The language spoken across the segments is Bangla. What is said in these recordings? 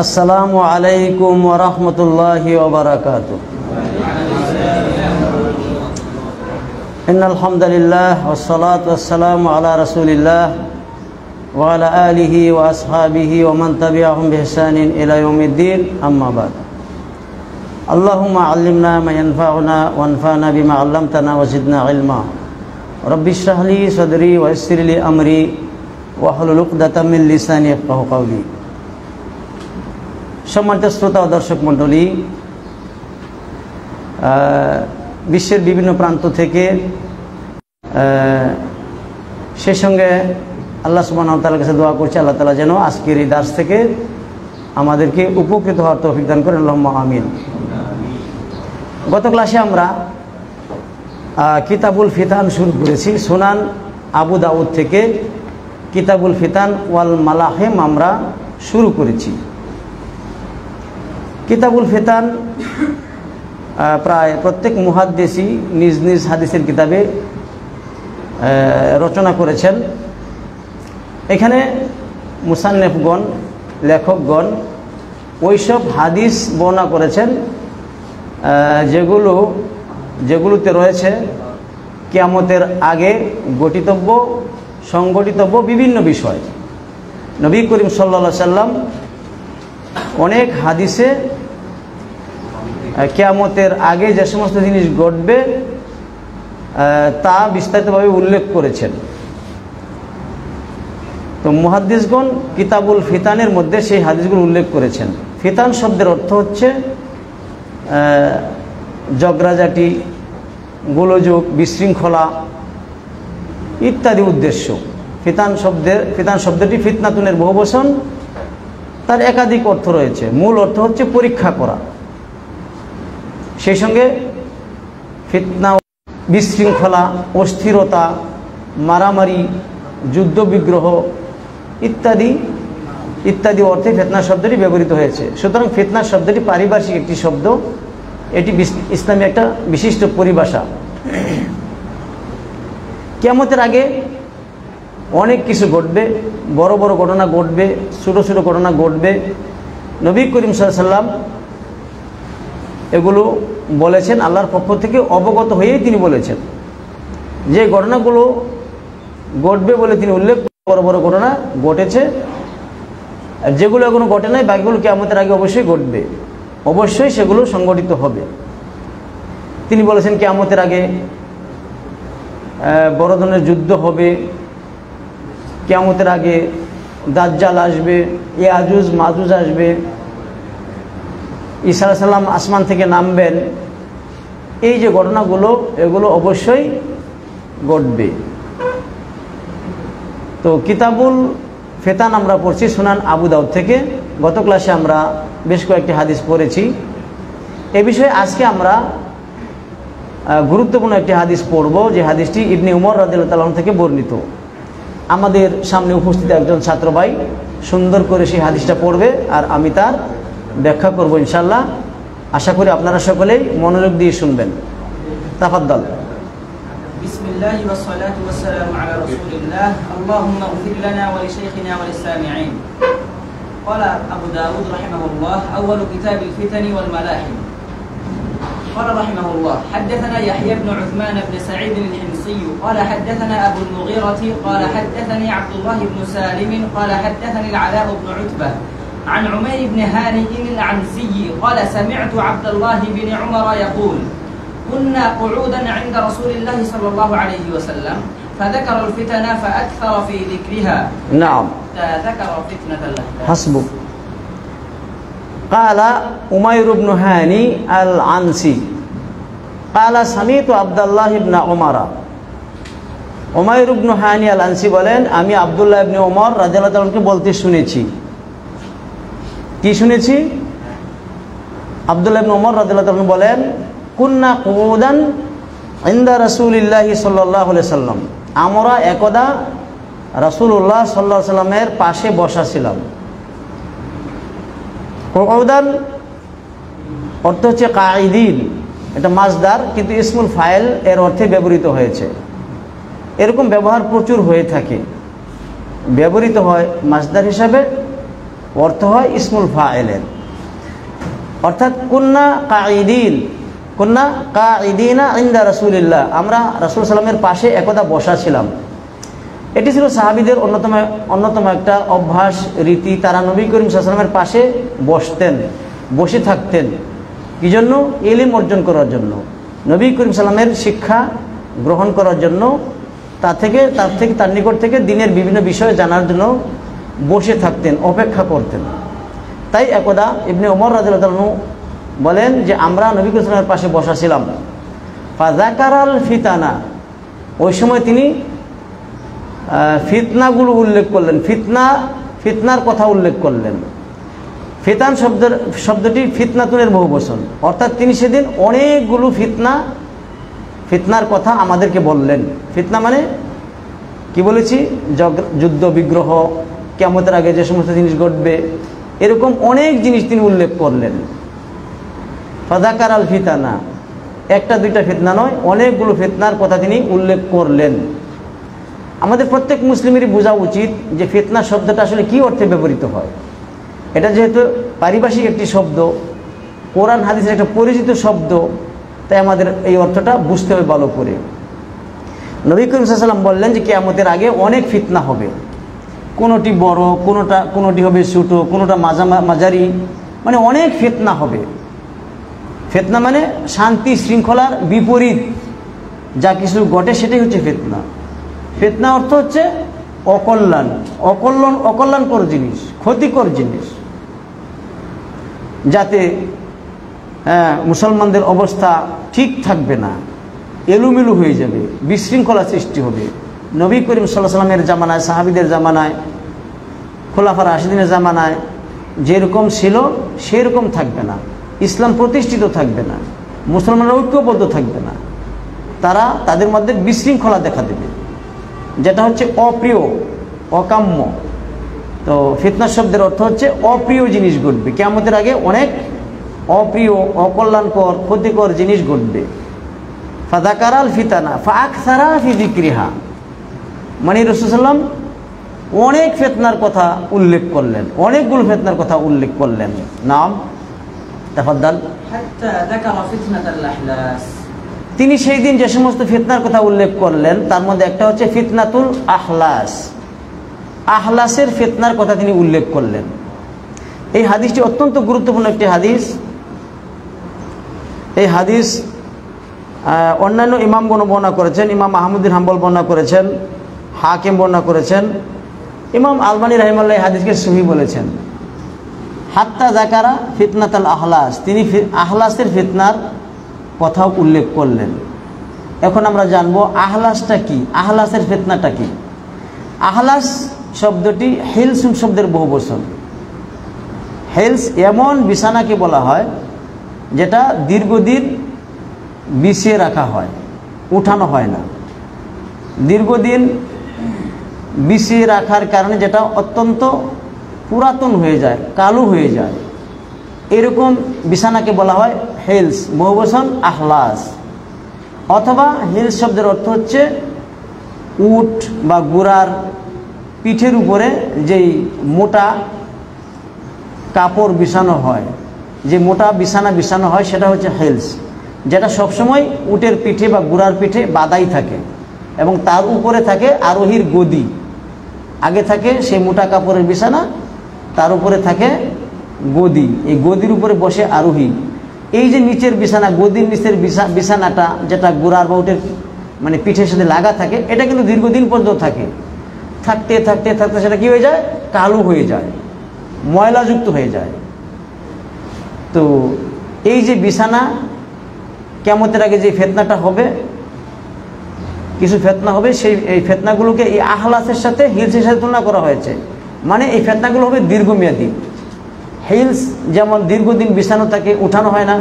আসসালামু আলাইকুম ওয়া রাহমাতুল্লাহি ওয়া বারাকাতুহু। ইন্নাল হামদুলিল্লাহ ওয়াস সালাতু ওয়াস সালামু আলা রাসূলিল্লাহ ওয়া আলা আলিহি ওয়া আসহাবিহি ওয়া মান তাবি'আহুম বিইহসানিন ইলা ইয়াউমিদ্দিন, আম্মা বাদ। আল্লাহুম্মা আল্লিমনা মা ইয়ানফা'ুনা ওয়ানফা'না বিমা 'আল্লামতানা ওয়া জিদনা ইলমা। রাব্বি ইশরাহ লি সাদরি ওয়া ইয়াসসির লি আমরি ওয়াহলুল উকদাতাম মিন লিসানি ইয়াফকাহু কাওলি। সম্মানিত শ্রোতা ও দর্শক মণ্ডলী, বিশ্বের বিভিন্ন প্রান্ত থেকে সেই সঙ্গে আল্লাহ সুবহানাহু ওয়া তাআলার কাছে দোয়া করছি, আল্লাহ তাআলা যেন আজকের এই দার্স থেকে আমাদেরকে উপকৃত হওয়ার তৌফিক দান করেন, আল্লাহুম্মা আমিন। গত ক্লাসে আমরা কিতাবুল ফিতান শুরু করেছি। সুনান আবু দাউদ থেকে কিতাবুল ফিতান ওয়াল মালাহিম আমরা শুরু করেছি। কিতাবুল ফিতান প্রায় প্রত্যেক মুহাদ্দিসই নিজ নিজ হাদিসের কিতাবে রচনা করেছেন। এখানে মুসান্নিফগণ, লেখকগণ ওইসব হাদিস বর্ণনা করেছেন যেগুলোতে রয়েছে কিয়ামতের আগে ঘটিতব্য সংঘটিতব্য বিভিন্ন বিষয়। নবী করিম সাল্লাল্লাহু আলাইহি সাল্লাম অনেক হাদিসে কিয়ামতের আগে যে সমস্ত জিনিস ঘটবে তা বিস্তারিতভাবে উল্লেখ করেছেন। তো মুহাদ্দিসগণ কিতাবুল ফিতানের মধ্যে সেই হাদিসগুলো উল্লেখ করেছেন। ফিতান শব্দের অর্থ হচ্ছে ঝগড়াঝাটি, গোলযোগ, বিশৃঙ্খলা ইত্যাদি উদ্দেশ্য। ফিতান শব্দটি ফিতনাতুনের বহুবচন, তার একাধিক অর্থ রয়েছে। মূল অর্থ হচ্ছে পরীক্ষা করা। সেই সঙ্গে ফিতনা, বিশৃঙ্খলা, অস্থিরতা, মারামারি, যুদ্ধ বিগ্রহ ইত্যাদি ইত্যাদি অর্থে ফিতনা শব্দটি ব্যবহৃত হয়েছে। সুতরাং ফিতনা শব্দটি পারিভাষিক একটি শব্দ, এটি ইসলামী একটা বিশিষ্ট পরিভাষা। কিয়ামতের আগে অনেক কিছু ঘটবে, বড় বড় ঘটনা ঘটবে, ছোট ছোট ঘটনা ঘটবে। নবী করিম সাল্লাল্লাহু আলাইহি সাল্লাম এগুলো বলেছেন, আল্লাহর পক্ষ থেকে অবগত হয়েই তিনি বলেছেন যে ঘটনাগুলো ঘটবে বলে তিনি উল্লেখ করেন। বড় বড় ঘটনা ঘটেছে, যেগুলো এখনো ঘটে নাই বাকিগুলো কিয়ামতের আগে অবশ্যই ঘটবে, অবশ্যই সেগুলো সংঘটিত হবে। তিনি বলেছেন কিয়ামতের আগে বড় ধরনের যুদ্ধ হবে, কিয়ামতের আগে দাজ্জাল আসবে, ইয়াজুজ মাজুজ আসবে, ঈসা আলাইহিস সালাম আসমান থেকে নামবেন। এই যে ঘটনাগুলো, এগুলো অবশ্যই ঘটবে। তো কিতাবুল ফিতান আমরা পড়ছি সুনান আবু দাউদ থেকে। গত ক্লাসে আমরা বেশ কয়েকটি হাদিস পড়েছি। এ বিষয়ে আজকে আমরা গুরুত্বপূর্ণ একটি হাদিস পড়ব, যে হাদিসটি ইবনে উমর রাদিয়াল্লাহু তাআলা থেকে বর্ণিত। আমাদের সামনে উপস্থিত একজন ছাত্র ভাই সুন্দর করে সেই হাদিসটা পড়বে, আর আমি তার ব্যাখ্যা করব ইনশাআল্লাহ। আশা করি আপনারা সকলেই মনোযোগ দিয়ে শুনবেন। তাফাদ্দাল। বিসমিল্লাহি ওয়াস সালাতু ওয়াস সালামু আলা রাসূলিল্লাহ। আল্লাহুম্মা ইগফির লানা ওয়া লিশাইখিনা ওয়া লিস-সামিঈন। ক্বালা আবু দাউদ রাহিমাহুল্লাহ, আউয়ালু কিতাবিল ফিতানি ওয়াল মালাহিম। قال رحمه الله: حدثنا يحيى بن عثمان بن سعيد الحمصي قال حدثنا أبو المغيرة قال حدثني عبد الله بن سالم قال حدثني العلاء بن عتبة عن عمير بن هانئ العنزي قال سمعت عبد الله بن عمر يقول: كنا قعودا عند رسول الله صلى الله عليه وسلم فذكر الفتن فأكثر في ذكرها. نعم. ذكر فتنة الأحداث. حسبك. قال عمير بن هاني العنزي قال سمعت عبد الله بن عمر। উমাইর ইবনে হানি আল আনসি বলেন, আমি আব্দুল্লাহ ইবনে ওমর রাদিয়াল্লাহু তাআলা কে বলতে শুনেছি। কি শুনেছি? আব্দুল্লাহ ইবনে ওমর রাদিয়াল্লাহু তাআলা বলেন, কুন্না কুউদান ইনদা রাসূলিল্লাহি সাল্লাল্লাহু আলাইহি সাল্লাম, আমরা একদা রাসূলুল্লাহ সাল্লাল্লাহু আলাইহি সাল্লামের পাশে বসা ছিলাম। কুউদান অর্থ হচ্ছে কাঈদিন, এটা মাজদার, কিন্তু ইসমুল ফাইল এর অর্থে ব্যবহৃত হয়েছে। এরকম ব্যবহার প্রচুর হয়ে থাকে, ব্যবহৃত হয় মাজদার হিসাবে, অর্থ হয় ইসমুল ফাইলের, অর্থাৎ কুন্না কাঈদিনা ইনদা রাসূলিল্লাহ, আমরা রাসূল সাল্লামের পাশে একদা বসা ছিলাম। এটি ছিল সাহাবীদের অন্যতম একটা অভ্যাস রীতি। তারা নবী করিম সাল্লাল্লাহু আলাইহি ওয়াসাল্লামের পাশে বসে থাকতেন। কি জন্য? ইলম অর্জন করার জন্য, নবী করিম সাল্লামের শিক্ষা গ্রহণ করার জন্য, তার নিকট থেকে দিনের বিভিন্ন বিষয় জানার জন্য বসে থাকতেন, অপেক্ষা করতেন। তাই একদা ইবনে ওমর রাদিয়াল্লাহু আনহু বলেন যে আমরা নবী করিম সাল্লাল্লাহু আলাইহি ওয়াসাল্লামের পাশে বসা ছিলাম। ফাযাকারাল ফিতানা, ওই সময় তিনি ফিতনাগুলো উল্লেখ করলেন, ফিতনার কথা উল্লেখ করলেন। ফিতান শব্দটি ফিতনাতুনের বহুবচন, অর্থাৎ তিনি সেদিন অনেকগুলো ফিতনার কথা আমাদেরকে বললেন। ফিতনা মানে কি বলেছি? যুদ্ধ বিগ্রহ, কিয়ামতের আগে যে সমস্ত জিনিস ঘটবে, এরকম অনেক জিনিস তিনি উল্লেখ করলেন। ফাযাকারাল ফিতানা, একটা দুইটা ফিতনা নয়, অনেকগুলো ফিতনার কথা তিনি উল্লেখ করলেন। আমাদের প্রত্যেক মুসলিমেরই বোঝা উচিত যে ফিতনা শব্দটা আসলে কি অর্থে ব্যবহৃত হয়। এটা যেহেতু পারিভাষিক একটি শব্দ, কোরআন হাদিসের একটা পরিচিত শব্দ, তাই আমাদের এই অর্থটা বুঝতে হবে ভালো করে। নবী করিম সাল্লাল্লাহু আলাইহি ওয়াসাল্লাম বললেন যে কিয়ামতের আগে অনেক ফিতনা হবে, কোনোটি বড়, কোনোটি হবে ছোট, কোনোটা মাঝারি, মানে অনেক ফিতনা হবে। ফিতনা মানে শান্তি শৃঙ্খলার বিপরীত যা কিছু ঘটে সেটাই হচ্ছে ফিতনা। ফিতনা অর্থ হচ্ছে অকল্যাণকর জিনিস, ক্ষতিকর জিনিস, যাতে মুসলমানদের অবস্থা ঠিক থাকবে না, এলোমেলো হয়ে যাবে, বিশৃঙ্খলা সৃষ্টি হবে। নবী করিম সাল্লাল্লাহু আলাইহি ওয়াসাল্লামের জামানায়, সাহাবীদের জামানায়, খোলাফায়ে রাশিদিনের জামানায় যেরকম ছিল সেরকম থাকবে না, ইসলাম প্রতিষ্ঠিত থাকবে না, মুসলমানরা ঐক্যবদ্ধ থাকবে না, তাদের মধ্যে বিশৃঙ্খলা দেখা দেবে, যেটা হচ্ছে অপ্রিয়, অকাম্য। তো ফিতনা শব্দের অর্থ হচ্ছে অপ্রিয় জিনিস ঘটবে, কিয়ামতের আগে অনেক অপ্রিয়, অকল্যাণকর, ক্ষতিকর জিনিস ঘটবে। ফাযাকারাল ফিতানা ফাআকসারা ফি যিকরিহা, মানে রাসূল সাল্লাল্লাহু আলাইহি ওয়াসাল্লাম অনেক ফিতনার কথা উল্লেখ করলেন, অনেকগুলো ফিতনার কথা উল্লেখ করলেন। নাম তাফাদ্দাল। হাত্তা যাকারা ফিতনাতাল আহলাস, তিনি সেই দিন যে সমস্ত ফিতনার কথা উল্লেখ করলেন তার মধ্যে একটা হচ্ছে ফিতনাতুল আহলাস, আহলাসের ফিতনার কথা তিনি উল্লেখ করলেন। এই হাদিসটি অত্যন্ত গুরুত্বপূর্ণ একটি হাদিস। এই হাদিস অন্যান্য ইমামগণ বর্ণনা করেছেন, ইমাম আহমদ বিন হাম্বল বর্ণনা করেছেন, হাকিম বর্ণনা করেছেন, ইমাম আলবানী রাহিমাহুল্লাহ এই হাদিসকে সহিহ বলেছেন। হাত্তা যাকারা ফিতনাতুল আহলাস, তিনি আহলাসের ফিতনার কথাও উল্লেখ করলেন। এখন আমরা জানবো আহলাসটা কি, আহলাসের ফিতনাটা কি। আহলাস শব্দটি হিলসুন শব্দের বহুবচন। হেলস এমন বিছানাকে বলা হয় যেটা দীর্ঘদিন বিছিয়ে রাখা হয়, উঠানো হয় না। দীর্ঘদিন বিছিয়ে রাখার কারণে যেটা অত্যন্ত পুরাতন হয়ে যায়, কালো হয়ে যায়, এরকম বিছানাকে বলা হয় হেলস, বহুবচন আহলাস। অথবা হিলস শব্দের অর্থ হচ্ছে উট বা ঘোড়ার পিঠের উপরে যেই মোটা কাপড় বিছানো হয়, যে মোটা বিছানো হয় সেটা হচ্ছে হেলস, যেটা সবসময় উটের পিঠে বা ঘোড়ার পিঠে বাঁধাই থাকে এবং তার উপরে থাকে আরোহীর গদি। আগে থাকে সেই মোটা কাপড়ের বিছানা, তার উপরে থাকে গদি, এই গদির উপরে বসে আরোহী। এই যে নিচের বিছানা, গদির নিচের বিছানাটা যেটা ঘোড়ার বা উটের মানে পিঠের সাথে লাগা থাকে, এটা কিন্তু দীর্ঘদিন পর্যন্ত থাকে। থাকতে থাকতে থাকতে সেটা কি হয়ে যায়? কালো হয়ে যায়, ময়লাযুক্ত হয়ে যায়। তো এই যে বিছানা, কিয়ামতের আগে যে ফিতনাটা হবে, কিছু ফিতনা হবে, এই ফিতনাগুলোকে এই আহলাসের সাথে হিলসের সাথে তুলনা করা হয়েছে। মানে এই ফিতনাগুলো হবে দীর্ঘমেয়াদী। হিলস যেমন দীর্ঘদিন বিছানো থাকে, উঠানো হয় না,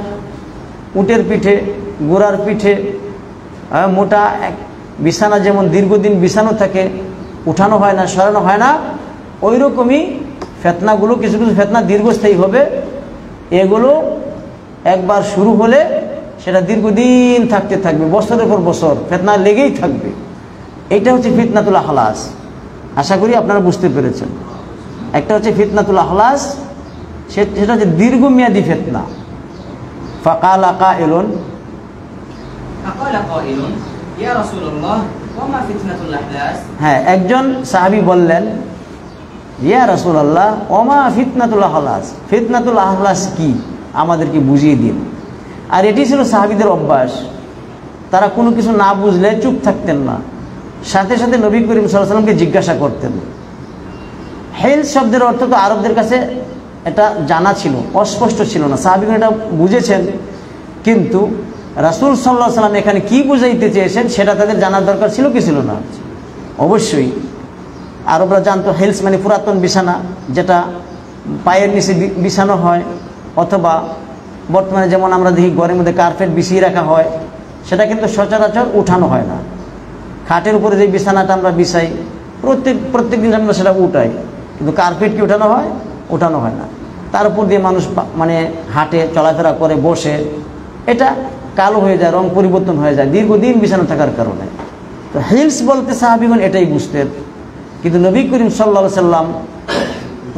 উটের পিঠে ঘোড়ার পিঠে মোটা এক বিছানা যেমন দীর্ঘদিন বিছানো থাকে, উঠানো হয় না, সরানো হয় না, ওই রকমই ফিতনাগুলো, কিছু কিছু ফিতনা দীর্ঘস্থায়ী হবে। এগুলো একবার শুরু হলে সেটা দীর্ঘদিন থাকতে থাকবে, বছরের পর বছর ফিতনা লেগেই থাকবে। এইটা হচ্ছে ফিতনাতুল আহলাস। আশা করি আপনারা বুঝতে পেরেছেন। একটা হচ্ছে ফিতনাতুল আখলাস, সেটা হচ্ছে দীর্ঘমেয়াদী ফিতনা। ফাকালা কাইলুন, ইয়া রাসূলুল্লাহ ওয়া মা ফিতনাতুল আখলাস। হ্যাঁ, একজন সাহাবী বললেন, ইয়া রাসূলুল্লাহ ওয়া মা ফিতনাতুল আখলাস, ফিতনাতুল আখলাস কি, আমাদেরকে বুঝিয়ে দিন। আর এটি ছিল সাহাবীদের অভ্যাস, তারা কোনো কিছু না বুঝলে চুপ থাকতেন না, সাথে সাথে নবী করিম সাল্লাল্লাহু আলাইহি ওয়াসাল্লামকে জিজ্ঞাসা করতেন। হেলস শব্দের অর্থ তো আরবদের কাছে এটা জানা ছিল, অস্পষ্ট ছিল না, সাহাবীগণ এটা বুঝেছেন, কিন্তু রাসূল সাল্লাল্লাহু আলাইহি ওয়াসাল্লাম এখানে কি বুঝাইতে চেয়েছেন সেটা তাদের জানার দরকার ছিল কি ছিল না? অবশ্যই আরবরা জানতো হেলস মানে পুরাতন বিছানা, যেটা পায়ের নিচে বিছানো হয়, অথবা বর্তমানে যেমন আমরা দেখি ঘরের মধ্যে কার্পেট বিছিয়ে রাখা হয়, সেটা কিন্তু সচরাচর উঠানো হয় না। খাটের উপরে যে বিছানাটা আমরা বিছাই প্রত্যেক দিন আমরা সেটা উঠাই, কিন্তু কার্পেট কি উঠানো হয়? উঠানো হয় না। তার উপর দিয়ে মানুষ মানে হাঁটে, চলাফেরা করে, বসে, এটা কালো হয়ে যায়, রং পরিবর্তন হয়ে যায় দীর্ঘদিন বিছানা থাকার কারণে। তো হিলস বলতে সাহাবীগণ এটাই বুঝতেন, কিন্তু নবী করিম সাল্লাল্লাহু আলাইহি ওয়াসাল্লাম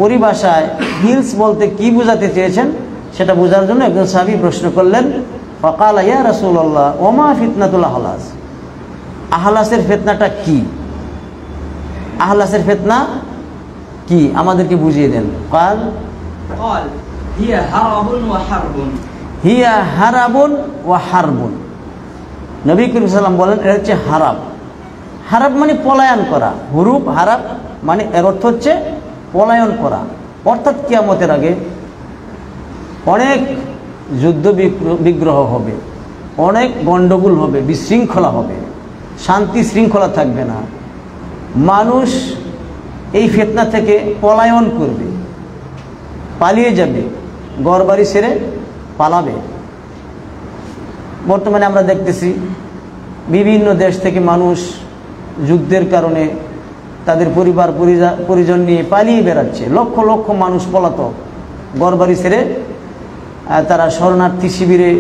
পরিভাষায় হিলস বলতে কি বোঝাতে চেয়েছেন সেটা বোঝার জন্য একজন সাহাবী প্রশ্ন করলেন, ফাকালা ইয়া রাসূলুল্লাহ ওয়া মা ফিতনাতুল আখলাস, আহলাসের ফিতনাটা কি, আহলাসের ফিতনা কি, আমাদেরকে বুঝিয়ে দেন। কাল হিয়া হারাবুন ওয়া হারবুন, হিয়া হারাবুন ওয়া হারবুন। নবী করিম সাল্লাল্লাহু আলাইহি ওয়াসাল্লাম বলেন এটা হচ্ছে হারাব। হারাব মানে পলায়ন করা, হুরুব হারাব মানে এর অর্থ হচ্ছে পলায়ন করা। অর্থাৎ কিয়ামতের আগে অনেক যুদ্ধ বিগ্রহ হবে, অনেক গণ্ডগোল হবে, বিশৃঙ্খলা হবে, শান্তি শৃঙ্খলা থাকবে না, মানুষ এই ফিতনা থেকে পলায়ন করবে, পালিয়ে যাবে, ঘরবাড়ি ছেড়ে পালাবে। বর্তমানে আমরা দেখতেছি বিভিন্ন দেশ থেকে মানুষ যুদ্ধের কারণে তাদের পরিবার পরিজন নিয়ে পালিয়ে বেড়াচ্ছে, লক্ষ লক্ষ মানুষ পলাতক, ঘরবাড়ি ছেড়ে তারা শরণার্থী শিবিরে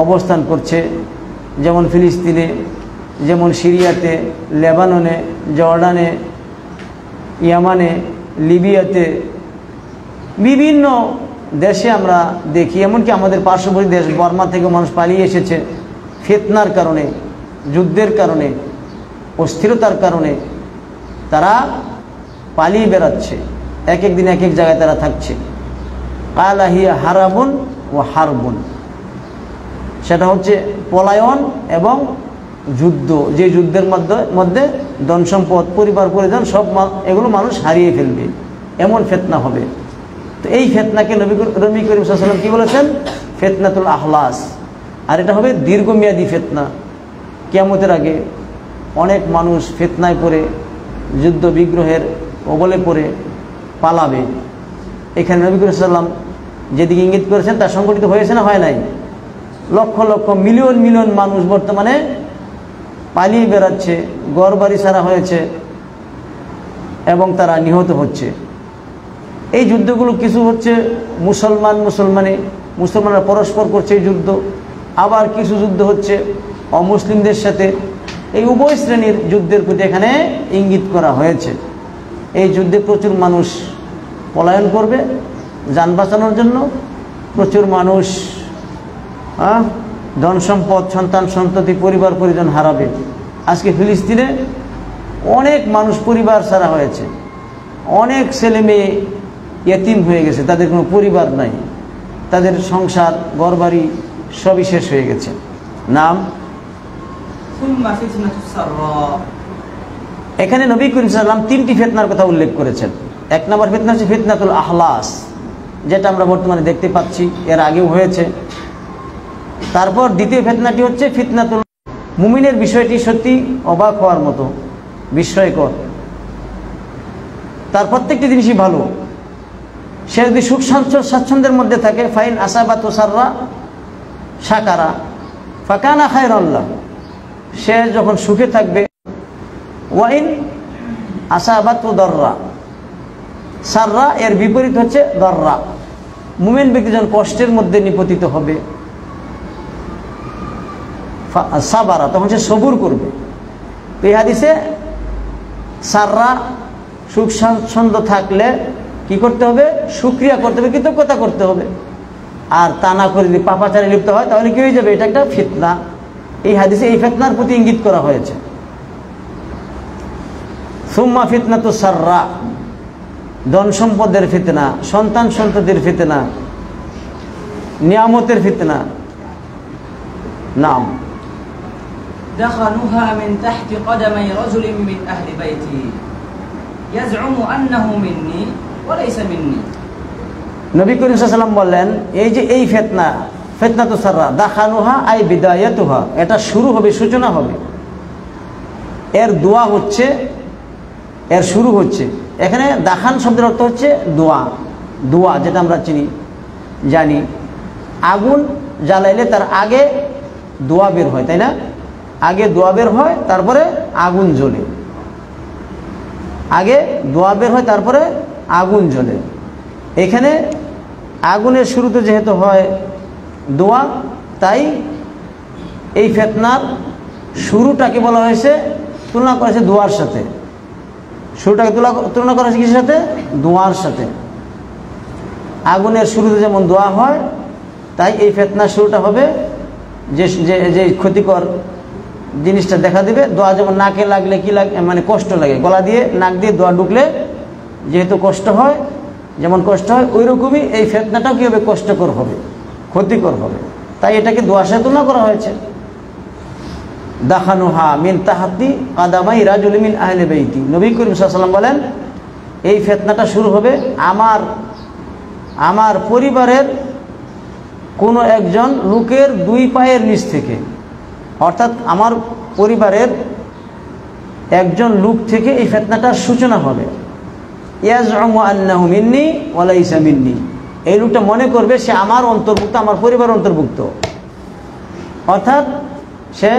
অবস্থান করছে, যেমন ফিলিস্তিনে, যেমন সিরিয়াতে, লেবাননে, জর্ডানে, ইয়ামানে, লিবিয়াতে, বিভিন্ন দেশে আমরা দেখি। এমনকি আমাদের পার্শ্ববর্তী দেশ বর্মা থেকে মানুষ পালিয়ে এসেছে ফিতনার কারণে, যুদ্ধের কারণে, অস্থিরতার কারণে তারা পালিয়ে বেড়াচ্ছে, এক এক দিন এক এক জায়গায় তারা থাকছে। কালা হিয়া হারাবুন ও হারবুন, সেটা হচ্ছে পলায়ন এবং যুদ্ধ, যে যুদ্ধের মধ্যে ধন সম্পদ, পরিবার পরিজন সব এগুলো মানুষ হারিয়ে ফেলবে, এমন ফিতনা হবে। তো এই ফিতনাকে নবী করিম সাল্লাল্লাহু আলাইহি ওয়াসাল্লাম কি বলেছেন? ফিতনাতুল আখলাস। আর এটা হবে দীর্ঘমেয়াদী ফিতনা। কিয়ামতের আগে অনেক মানুষ ফিতনায় পড়ে, যুদ্ধ বিগ্রহের কবলে পড়ে পালাবে। এখানে নবী করিম সাল্লাল্লাহু আলাইহি ওয়াসাল্লাম যেদিকে ইঙ্গিত করেছেন তা সংঘটিত হয়েছে না হয় নাই? লক্ষ লক্ষ মিলিয়ন মিলিয়ন মানুষ বর্তমানে পালিয়ে বেড়াচ্ছে, ঘরবাড়ি ছাড়া হয়েছে এবং তারা নিহত হচ্ছে। এই যুদ্ধগুলো কিছু হচ্ছে মুসলমানরা পরস্পর করছে এই যুদ্ধ, আবার কিছু যুদ্ধ হচ্ছে অমুসলিমদের সাথে। এই উভয় শ্রেণীর যুদ্ধের প্রতি এখানে ইঙ্গিত করা হয়েছে। এই যুদ্ধে প্রচুর মানুষ পলায়ন করবে যান বাঁচানোর জন্য, প্রচুর মানুষ ধন সম্পদ, সন্তান সন্ততি, পরিবার পরিজন হারাবে। আজকে ফিলিস্তিনে অনেক মানুষ পরিবার ছাড়া হয়েছে, অনেক ছেলে মেয়ে ইয়েতিম হয়ে গেছে, তাদের কোনো পরিবার নাই, তাদের সংসার ঘরবাড়ি সবই শেষ হয়ে গেছে। নাম এখানে নবী করিম সাল্লাল্লাহু আলাইহি ওয়াসাল্লাম তিনটি ফিতনার কথা উল্লেখ করেছেন। এক নম্বর ফিতনা হচ্ছে ফিতনাতুল আখলাস, যেটা আমরা বর্তমানে দেখতে পাচ্ছি, এর আগেও হয়েছে। তারপর দ্বিতীয় ফিতনাটি হচ্ছে ফিতনাতুল মুমিনের বিষয়টি সত্যি অবাক হওয়ার মতো, বিস্ময়কর। তার প্রত্যেকটি জিনিসই ভালো। সে যদি সুখ স্বাচ্ছন্দ্যের মধ্যে থাকে, ফাইন আসাবাতু সাররা শাকারা ফাকানা খায়রান লাহু, সে যখন সুখে থাকবে, ওয়াইন আসাবাতু দাররা, সাররা এর বিপরীত হচ্ছে দাররা। মুমিন ব্যক্তি যখন কষ্টের মধ্যে নিপতিত হবে, সাবারা, তখন সে সবুর করবে। এই হাদিসে সাররা সুখ স্বাচ্ছন্দ্য থাকলে কি করতে হবে? শুকরিয়া করতে হবে, কৃতজ্ঞতা করতে হবে। আর তা না করে যদি পাপাচারে লিপ্ত হয় তাহলে কি হয়ে যাবে? এটা একটা ফিতনা। এই হাদিসে এই ফিতনার প্রতি ইঙ্গিত করা হয়েছে। সুম্মা ফিতনাতু সাররা, ধন সম্পদের ফিতনা, সন্তান সন্ততির ফিতনা, নিয়ামতের ফিতনা। নাম دخلوها من تحت قدمي رجل من أهل بيتي يزعم أنه مني وليس مني। নবী করিম সাল্লাল্লাহু আলাইহি ওয়াসাল্লাম বললেন, এই যে এই ফিতনা, ফিতনাতু সাররা, দাখানুহা আই বিদায়াতুহা, এটা শুরু হবে, সূচনা হবে। এর দোয়া হচ্ছে, এর শুরু হচ্ছে। এখানে দাখান শব্দের অর্থ হচ্ছে দোয়া। দোয়া যেটা আমরা জানি, আগুন জ্বালাইলে তার আগে দোয়া বের হয়, তাই না? আগে দোয়া বের হয়, তারপরে আগুন জ্বলে। আগে দোয়া বের হয়, তারপরে আগুন জ্বলে। এখানে আগুনের শুরুতে যেহেতু হয় দোয়া, তাই এই ফিতনার শুরুটাকে বলা হয়েছে, তুলনা করা হয়েছে দোয়ার সাথে। শুরুটাকে তুলনা করা হয়েছে কিসের সাথে? দোয়ার সাথে। আগুনের শুরুতে যেমন দোয়া হয়, তাই এই ফিতনার শুরুটা হবে যে ক্ষতিকর জিনিসটা দেখা দিবে। দোয়া যেমন নাকে লাগলে কি লাগে, মানে কষ্ট লাগে, গলা দিয়ে নাক দিয়ে দোয়া ঢুকলে যেহেতু কষ্ট হয়, যেমন কষ্ট হয়, ওই রকমই এই ফিতনাটাও কি হবে? কষ্টকর হবে, ক্ষতিকর হবে। তাই এটাকে দোয়ার সাথে তুলনা করা হয়েছে। দাখানুহা মিন তাহাতি কাদামাই রাজুল মিন আহলে বাইতি। নবী করিম সাল্লাল্লাহু আলাইহি ওয়াসাল্লাম বলেন, এই ফিতনাটা শুরু হবে আমার পরিবারের কোনো একজন লোকের দুই পায়ের নিচ থেকে। অর্থাৎ আমার পরিবারের একজন লোক থেকে এই ফিতনাটার সূচনা হবে। ইয়াজউমু আন্নাহু মিন্নি ওয়া লাইসা মিন্নি, এই লোকটা মনে করবে সে আমার অন্তর্ভুক্ত, আমার পরিবার অন্তর্ভুক্ত। অর্থাৎ সে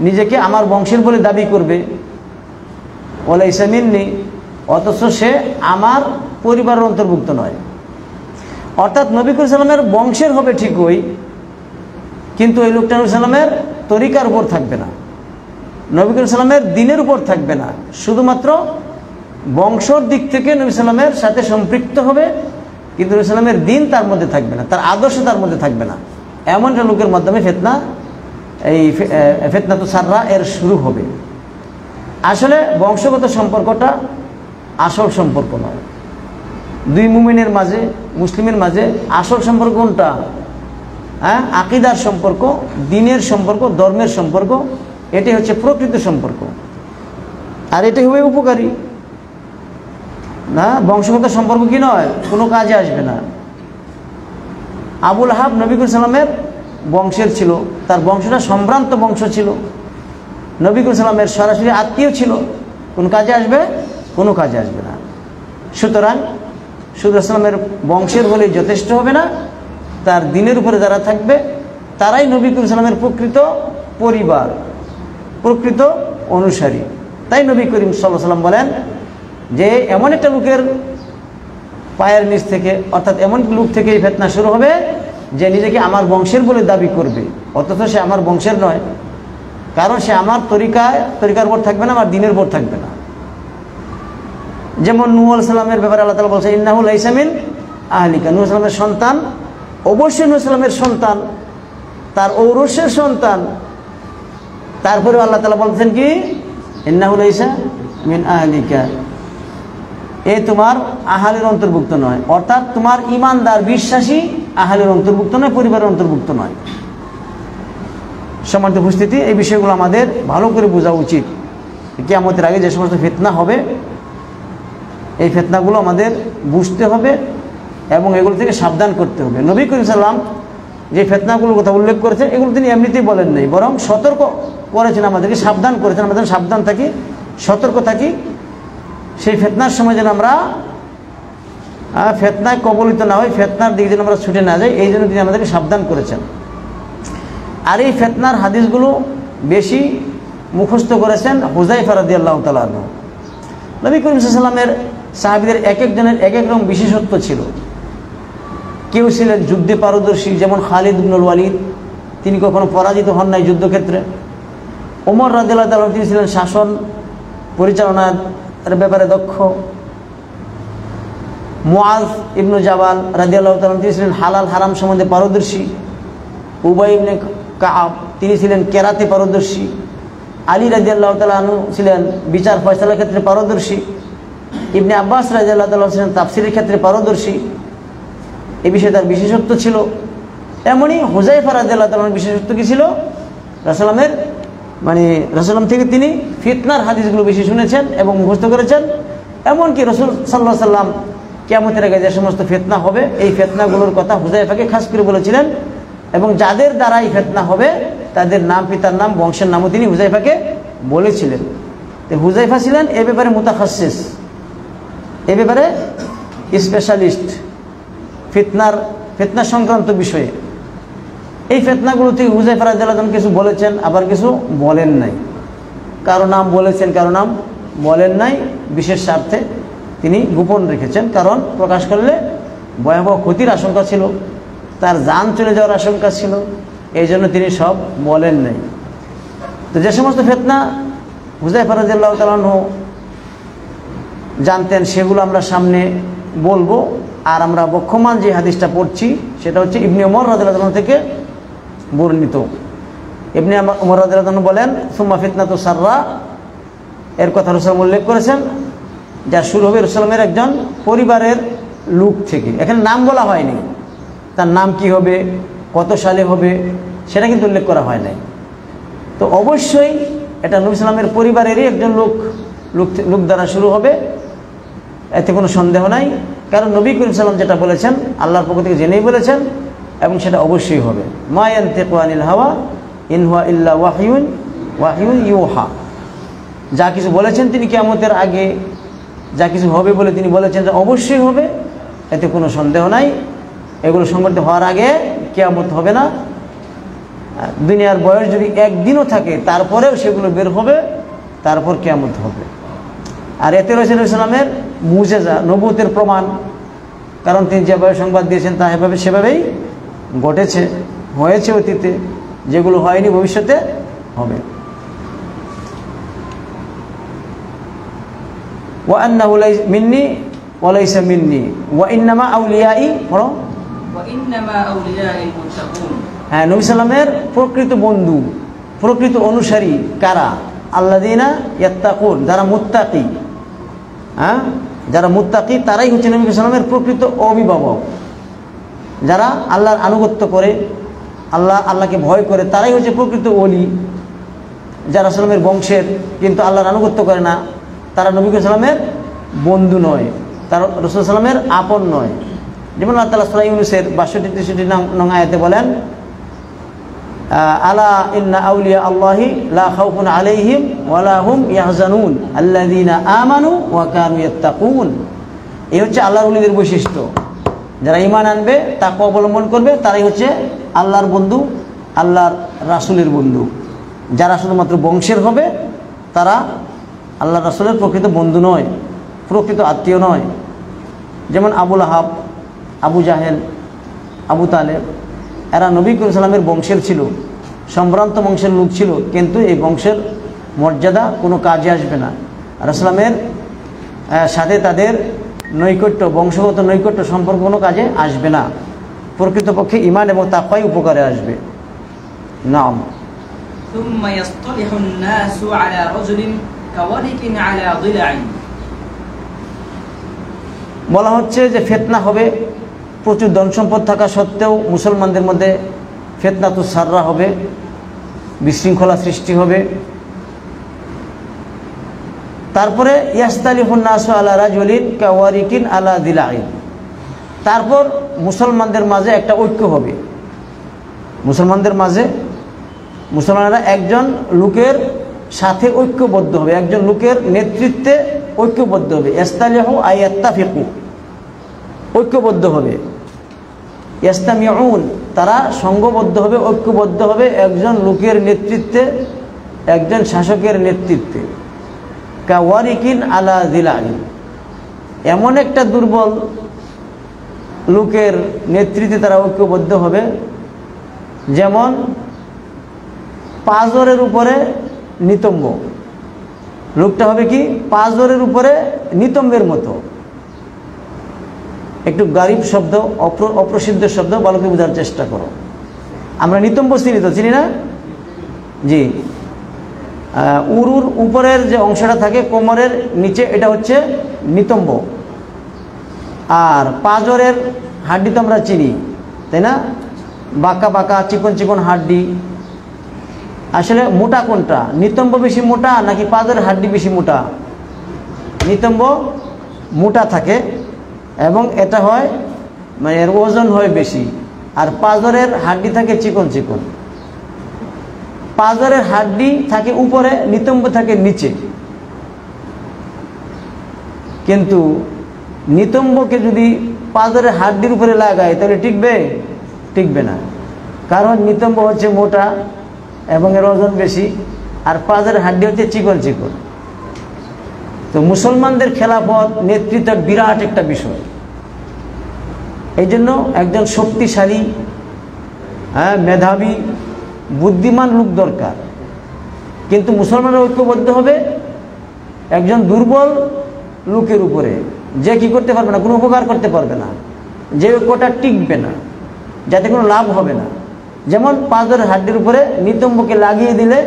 নিজেকে আমার বংশের বলে দাবি করবে, ওয়া লাইসা মিন্নি, অথচ সে আমার পরিবারের অন্তর্ভুক্ত নয়। অর্থাৎ নবী করিম সাল্লাল্লাহু আলাইহি ওয়াসাল্লামের বংশের হবে ঠিকই, কিন্তু এই লোকটা নবী সাল্লামের তরিকার উপর থাকবে না, নবী করিম সাল্লামের দ্বীনের উপর থাকবে না। শুধুমাত্র বংশর দিক থেকে নবী সাল্লামের সাথে সম্পৃক্ত হবে, কিন্তু নবী সাল্লামের দ্বীন তার মধ্যে থাকবে না, তার আদর্শ তার মধ্যে থাকবে না। এমন একটা লোকের মাধ্যমে এই ফিতনাতু সাররা এর শুরু হবে। আসলে বংশগত সম্পর্কটা আসল সম্পর্ক নয়। দুই মুমিনের মাঝে, মুসলিমের মাঝে আসল সম্পর্ক কোনটা? হ্যাঁ, আকীদার সম্পর্ক, দ্বীনের সম্পর্ক, ধর্মের সম্পর্ক, এটাই হচ্ছে প্রকৃত সম্পর্ক। আর এটাই হবে উপকারী না। বংশগত সম্পর্ক কি নয়, কোনো কাজে আসবে না। আবুল আহাব নবী করিম সাল্লামের বংশের ছিল, তার বংশটা সম্ভ্রান্ত বংশ ছিল, নবী করিম সাল্লামের সরাসরি আত্মীয় ছিল, কোন কাজে আসবে? কোনো কাজে আসবে না। সুতরাং শুধু ইসলামের বংশের বলেই যথেষ্ট হবে না, তার দ্বীনের উপরে যারা থাকবে তারাই নবী করিম সাল্লামের প্রকৃত পরিবার, প্রকৃত অনুসারী। তাই নবী করিম সাল্লাল্লাহু আলাইহি ওয়াসাল্লাম বলেন যে এমন একটা লোকের পায়ের নিচ থেকে, অর্থাৎ এমন লোক থেকে এই ফিতনা শুরু হবে যে নিজেকে আমার বংশের বলে দাবি করবে, অথচ সে আমার বংশের নয়। কারণ সে আমার তরিকার উপর থাকবে না, আমার দ্বীনের উপর থাকবে না। যেমন নূহ আলাইহিস সালামের ব্যাপারে আল্লাহ তাআলা বলছেন, ইন্নাহু লাইসা মিন আহলিকা, নূহ আলাইহিস সালামের সন্তান অবশ্যই নূহ আলাইহিস সালামের সন্তান, তার ঔরসের সন্তান। তারপরে আল্লাহ তাআলা বলছেন কি, ইন্নাহু লাইসা মিন আহলিকা, এ তোমার আহালের অন্তর্ভুক্ত নয়। অর্থাৎ তোমার ইমানদার বিশ্বাসী আহালের অন্তর্ভুক্ত নয়, পরিবারের অন্তর্ভুক্ত নয়। সম্মানিত উপস্থিতি, এই বিষয়গুলো আমাদের ভালো করে বোঝা উচিত। কিয়ামতের আগে যে সমস্ত ফিতনা হবে, এই ফিতনাগুলো আমাদের বুঝতে হবে এবং এগুলো থেকে সাবধান করতে হবে। নবী করিম সাল্লাম যে ফিতনাগুলোর কথা উল্লেখ করেছেন, এগুলো তিনি এমনিতেই বলেন নাই, বরং সতর্ক করেছেন, আমাদেরকে সাবধান করেছেন। আমাদের সাবধান থাকি, সতর্ক থাকি, সেই ফিতনার সময় যেন আমরা ফিতনায় কবলিত না হই, ফিতনার দিকে যেন আমরা ছুটে না যাই, এই জন্য তিনি আমাদেরকে সাবধান করেছেন। আর এই ফিতনার হাদিসগুলো বেশি মুখস্থ করেছেন হুযায়ফা রাদিয়াল্লাহু তাআলা আনহু। নবী করিম সাল্লাল্লাহু আলাইহি ওয়াসাল্লামের সাহাবীদের এক একজনের এক এক রকম বিশেষত্ব ছিল। কেউ ছিলেন যুদ্ধে পারদর্শী, যেমন খালিদ ইবনুল ওয়ালিদ, তিনি কখনো পরাজিত হন নাই যুদ্ধক্ষেত্রে। ওমর রাদিয়াল্লাহু তাআলা তিনি ছিলেন শাসন পরিচালনার ব্যাপারে দক্ষ। মুআজ ইবনে জাবাল রাদিয়াল্লাহু তাআলা তিনি ছিলেন হালাল হারাম সম্বন্ধে পারদর্শী। উবাই ইবনে কাআব তিনি ছিলেন কেরাতে পারদর্শী। আলী রাদিয়াল্লাহু তাআলা আনহু ছিলেন বিচার ফয়সালার ক্ষেত্রে পারদর্শী। ইবনে আব্বাস রাদিয়াল্লাহু তাআলা ছিলেন তাফসীরের ক্ষেত্রে পারদর্শী, এই বিষয়ে তার বিশেষত্ব ছিল। এমনই হুযায়ফা রাদিয়াল্লাহু তাআলার বিশেষত্ব কী ছিল? রাসূলের রাসূল থেকে তিনি ফিতনার হাদিসগুলো বেশি শুনেছেন এবং মুখস্থ করেছেন। এমনকি রাসূল সাল্লাল্লাহু আলাইহি ওয়াসাল্লাম কিয়ামতের আগে যে সমস্ত ফিতনা হবে এই ফিতনাগুলোর কথা হুযায়ফাকে খাস করে বলেছিলেন, এবং যাদের দ্বারা এই ফিতনা হবে তাদের নাম, পিতার নাম, বংশের নামও তিনি হুযায়ফাকে বলেছিলেন। তো হুযায়ফা ছিলেন এ ব্যাপারে মুতাখাসসিস, এ ব্যাপারে স্পেশালিস্ট, ফিতনা সংক্রান্ত বিষয়ে। এই ফিতনাগুলো থেকে হুযায়ফা রাদিয়াল্লাহু আনহু কিছু বলেছেন, আবার কিছু বলেন নাই। কারো নাম বলেছেন, কারো নাম বলেন নাই। বিশেষ স্বার্থে তিনি গোপন রেখেছেন, কারণ প্রকাশ করলে ভয়াবহ ক্ষতির আশঙ্কা ছিল, তার জান চলে যাওয়ার আশঙ্কা ছিল, এই জন্য তিনি সব বলেন নাই। তো যে সমস্ত ফিতনা হুযায়ফা রাদিয়াল্লাহু তাআলা আনহু জানতেন সেগুলো আমরা সামনে বলবো। আর আমরা বক্ষমান যে হাদিসটা পড়ছি সেটা হচ্ছে ইবনে ওমর রাদিয়াল্লাহু আনহু থেকে বর্ণিত। ইবনে ওমর রাদিয়াল্লাহু আনহু বলেন, সুম্মা ফিতনাতু সাররা, এর কথা রাসূল উল্লেখ করেছেন, যা শুরু হবে রাসূলের একজন পরিবারের লোক থেকে। এখানে নাম বলা হয়নি, তার নাম কি হবে, কত সালে হবে সেটা কিন্তু উল্লেখ করা হয় নাই। তো অবশ্যই এটা নবী সাল্লামের পরিবারেরই একজন লোক দ্বারা শুরু হবে, এতে কোনো সন্দেহ নাই। কারণ নবী করিম সাল্লাম যেটা বলেছেন আল্লাহর পক্ষ থেকে জেনেই বলেছেন, এবং সেটা অবশ্যই হবে। মা ইয়ানতিকু আনিল হাওয়া ইন হুয়া ইল্লা ওয়াহয়ুন ইউহা। যা কিছু বলেছেন তিনি কিয়ামতের আগে, যা কিছু হবে বলে তিনি বলেছেন যে অবশ্যই হবে, এতে কোনো সন্দেহ নাই। এগুলো সংঘটিত হওয়ার আগে কিয়ামত হবে না। দুনিয়ার বয়স যদি একদিনও থাকে তারপরেও সেগুলো বের হবে, তারপর কিয়ামত হবে। আর এতে রয়েছে নবী সাল্লামের মুজেজা, নবুয়তের প্রমাণ। কারণ তিনি যেভাবে সংবাদ দিয়েছেন তা সেভাবেই ঘটেছে, হয়েছে অতীতে, যেগুলো হয়নি ভবিষ্যতে হবে। ওয়া আন্নাহু লাইসা মিন্নি ওয়া লাইসা মিন্নি ওয়া ইন্নামা আউলিয়াই ওয়া ইন্নামা আউলিয়াইল মুত্তাকুন। হ্যাঁ, নবী সাল্লামের প্রকৃত বন্ধু, প্রকৃত অনুসারী কারা? আল্লাযীনা ইয়াত্তাকুন, যারা মুত্তাকি। হ্যাঁ, যারা মুত্তাকি তারাই হচ্ছে নবী সাল্লামের প্রকৃত অভিভাবক। যারা আল্লাহর আনুগত্য করে, আল্লাহকে ভয় করে, তারাই হচ্ছে প্রকৃত ওলি। যারা সাল্লামের বংশের কিন্তু আল্লাহর আনুগত্য করে না, তারা নবী সাল্লামের বন্ধু নয়, তারা রাসূল সাল্লামের আপন নয়। যেমন আল্লাহ তাআলা সূরা ইউনূসের ৬২-৬৩ নং আয়াতে বলেন, আলা ইন্না আউলিয়া আল্লাহি লা খাউফুন আলাইহিম ওয়া লা হুম ইয়াহজানুন আল্লাযীনা আমানু ওয়া কানু ইয়াত্তাকুন। এই হচ্ছে আল্লাহর ওলিদের বৈশিষ্ট্য। যারা ঈমান আনবে, তাকওয়া অবলম্বন করবে, তারাই হচ্ছে আল্লাহর বন্ধু, আল্লাহর রাসূলের বন্ধু। যারা শুধুমাত্র বংশের হবে তারা আল্লাহর রাসূলের প্রকৃত বন্ধু নয়, প্রকৃত আত্মীয় নয়। যেমন আবু লাহাব, আবু জাহেল, আবু তালেব, এরা নবী করিম সাল্লামের বংশের ছিল, সম্ভ্রান্ত বংশের লোক ছিল, কিন্তু এই বংশের মর্যাদা কোনো কাজে আসবে না। রাসূলের সাথে তাদের নৈকট্য, বংশগত নৈকট্য সম্পর্ক কোনো কাজে আসবে না। প্রকৃতপক্ষে ঈমান এবং তাকওয়াই উপকারে আসবে। নাম সুম্মা ইয়াসতালিহুন নাসু আলা রাজুলিন কাওয়ারিকিন আলা দিলাইন। বলা হচ্ছে যে ফিতনা হবে, প্রচুর ধন সম্পদ থাকা সত্ত্বেও মুসলমানদের মধ্যে ফিতনাতুস সাররা হবে, বিশৃঙ্খলা সৃষ্টি হবে। তারপরে ইয়াস্তালিহুন নাসু আলা রাজুলিন কাওয়ারিকিন আলা দিলাইন, তারপর মুসলমানদের মাঝে একটা ঐক্য হবে। মুসলমানদের মাঝে মুসলমানেরা একজন লোকের সাথে ঐক্যবদ্ধ হবে, একজন লোকের নেতৃত্বে ঐক্যবদ্ধ হবে। ইয়াস্তালিহু আই ইয়াত্তাফিকু, ঐক্যবদ্ধ হবে। ইয়াস্তামিউন, তারা সংঘবদ্ধ হবে, ঐক্যবদ্ধ হবে একজন লোকের নেতৃত্বে, একজন শাসকের নেতৃত্বে। কাওয়ারিকিন আলা দিলাইন, এমন একটা দুর্বল লোকের নেতৃত্বে তারা ঐক্যবদ্ধ হবে যেমন পাঁজরের উপরে নিতম্ব। লোকটা হবে কি? পাঁজরের উপরে নিতম্বের মতো। একটু গারিব শব্দ, অপ্রসিদ্ধ শব্দ, ভালো করে বোঝার চেষ্টা করো। আমরা নিতম্ব চিনি তো, চিনি না? জি। উরুর উপরের যে অংশটা থাকে কোমরের নিচে, এটা হচ্ছে নিতম্ব। আর পাঁজরের হাড্ডি তো আমরা চিনি, তাই না? বাঁকা বাঁকা চিকন চিকন হাড্ডি। আসলে মোটা কোনটা? নিতম্ব বেশি মোটা নাকি পাঁজরের হাড্ডি বেশি মোটা? নিতম্ব মোটা থাকে এবং এটা হয় মানে এর ওজন হয় বেশি, আর পাঁজরের হাড্ডি থাকে চিকন চিকন। পাঁজরের হাড্ডি থাকে উপরে, নিতম্ব থাকে নিচে। কিন্তু নিতম্বকে যদি পাঁজরের হাড্ডির উপরে লাগায় তাহলে টিকবে? টিকবে না, কারণ নিতম্ব হচ্ছে মোটা এবং এর ওজন বেশি, আর পাঁজরের হাড্ডি হচ্ছে চিকন চিকন। তো মুসলমানদের খেলাফত নেতৃত্ব বিরাট একটা বিষয়। এই জন্য একজন শক্তিশালী, মেধাবী, বুদ্ধিমান লোক দরকার। কিন্তু মুসলমানরা ঐক্যবদ্ধ হবে একজন দুর্বল লোকের উপরে, যে কি করতে পারবে না, কোনো উপকার করতে পারবে না, যে ঐক্যটা টিকবে না, যাতে কোনো লাভ হবে না। যেমন পাঁজরের হাড্ডির উপরে নিতম্বকে লাগিয়ে দিলে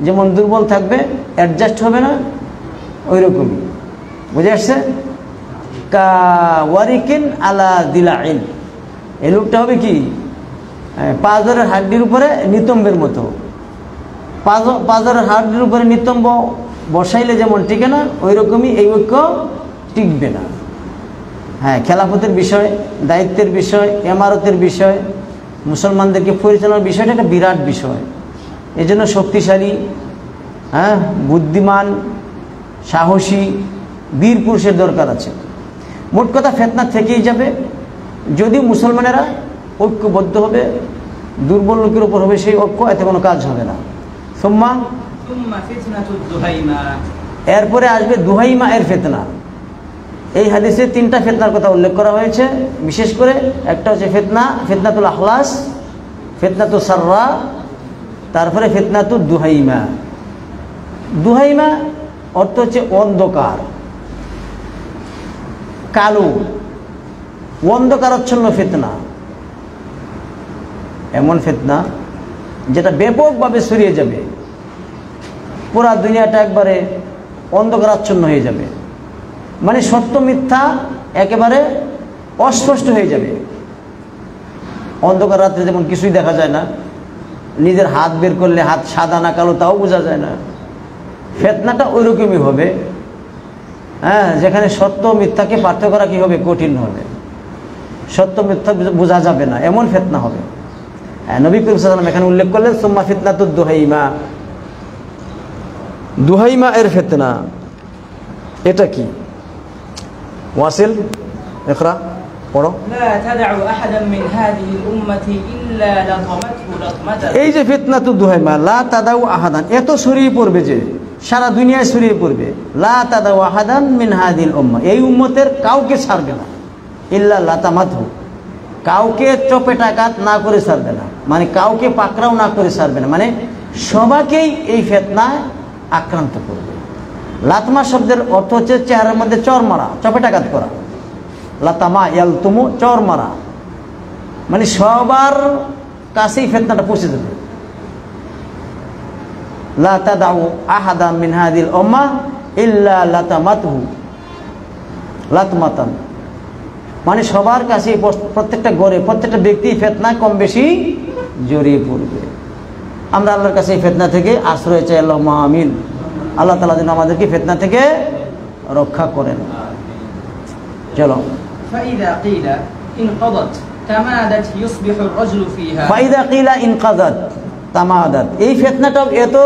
যেমন দুর্বল থাকবে, অ্যাডজাস্ট হবে না, ওই রকমই। বুঝে আসছে? কা ওয়ারিকিন আলা দিলাইন, এই লোকটা হবে কি পাঁজরের হাড্ডির উপরে নিতম্বের মতো। পাঁজরের হাড্ডির উপরে নিতম্ব বসাইলে যেমন টিকে না, ওই রকমই এই ঐক্য টিকবে না। হ্যাঁ, খেলাফতের বিষয়, দায়িত্বের বিষয়, ইমারতের বিষয়, মুসলমানদেরকে পরিচালনার বিষয়টা একটা বিরাট বিষয়। এই জন্য শক্তিশালী, বুদ্ধিমান, সাহসী, বীর পুরুষের দরকার আছে। মোট কথা ফিতনা থেকেই যাবে, যদি মুসলমানেরা ঐক্যবদ্ধ হবে, দুর্বল লোকের উপর হবে সেই ঐক্য, এতে কোনো কাজ হবে না। এরপরে আসবে দুহাইমা এর ফিতনা। এই হাদিসে 3টা ফিতনার কথা উল্লেখ করা হয়েছে। বিশেষ করে একটা হচ্ছে ফিতনাতুল আখলাস, ফিতনাতুল সাররা, তারপরে ফিতনাতুল দুহাইমা। দুহাইমা অর্থ হচ্ছে অন্ধকার, কালো, অন্ধকারাচ্ছন্ন ফিতনা। এমন ফিতনা যেটা ব্যাপকভাবে ছড়িয়ে যাবে, পুরা দুনিয়াটা একবারে অন্ধকারাচ্ছন্ন হয়ে যাবে। মানে সত্য মিথ্যা একেবারে অস্পষ্ট হয়ে যাবে। অন্ধকার রাত্রে যেমন কিছুই দেখা যায় না, নিজের হাত বের করলে হাত সাদা না কালো তাও বোঝা যায় না, ফিতনাটা ওইরকমই হবে। যেখানে সত্য মিথ্যাকে পার্থক্য করা কি হবে? কঠিন হবে। সত্য মিথ্যা বোঝা যাবে না, এমন ফিতনা হবে। নবী করিম সাল্লাল্লাহু আলাইহি ওয়াসাল্লাম এখানে উল্লেখ করলেন সুম্মা ফিতনাতুদ দুহাইমা। দুহাইমা এর ফিতনা এটা কি? ওয়াসিল ইকরা পড়ো। লা তাদউ আহাদান মিন হাদিহি উম্মতি ইল্লা লাতামাতহু লাতমাতান। এই যে ফিতনাতুদ দুহাইমা, লা তাদাউ আহাদান, এত ছড়িয়ে পড়বে যে সারা দুনিয়ায় ছড়িয়ে পড়বে। লা তাদাউ আহাদান মিন হাদিল উম্মাহ, এই উম্মতের কাউকে ছাড়বে না। ইল্লা লাতামাতহু, কাউকে চপেটাঘাত না করে ছাড়বে না, মানে কাউকে পাকড়াও না করে ছাড়বে না, মানে সবাইকেই এই ফিতনায় আক্রান্ত করবে। লাতমা শব্দের অর্থ হচ্ছে চেহারার মধ্যে চর মারা, চপেটাঘাত করা। লাতামা ইয়ালতুমু, চর মারা, মানে সবার কাছেই ফিতনাটা পৌঁছে যাবে। লা তাদাউ আহাদান মিন হাদিল উম্মাহ ইল্লা লাতামাতহু লাতমাতান, মানে সবার কাছে, প্রত্যেকটা ঘরে, প্রত্যেকটা ব্যক্তি ফিতনা কম বেশি জড়িয়ে পড়বে। আমরা আল্লাহর কাছে এই ফিতনা থেকে আশ্রয় চাই। আল্লাহুম্মা আমিন। আল্লাহ তাআলা যেন আমাদেরকে ফিতনা থেকে রক্ষা করেন। চলো। ফাইদা কিলা ইনকাদাত তামাদাত ইসবিহু আর-রাজুলু ফিহা। ফাইদা কিলা ইনকাদাত তামাদাত, এই ফিতনাটা এত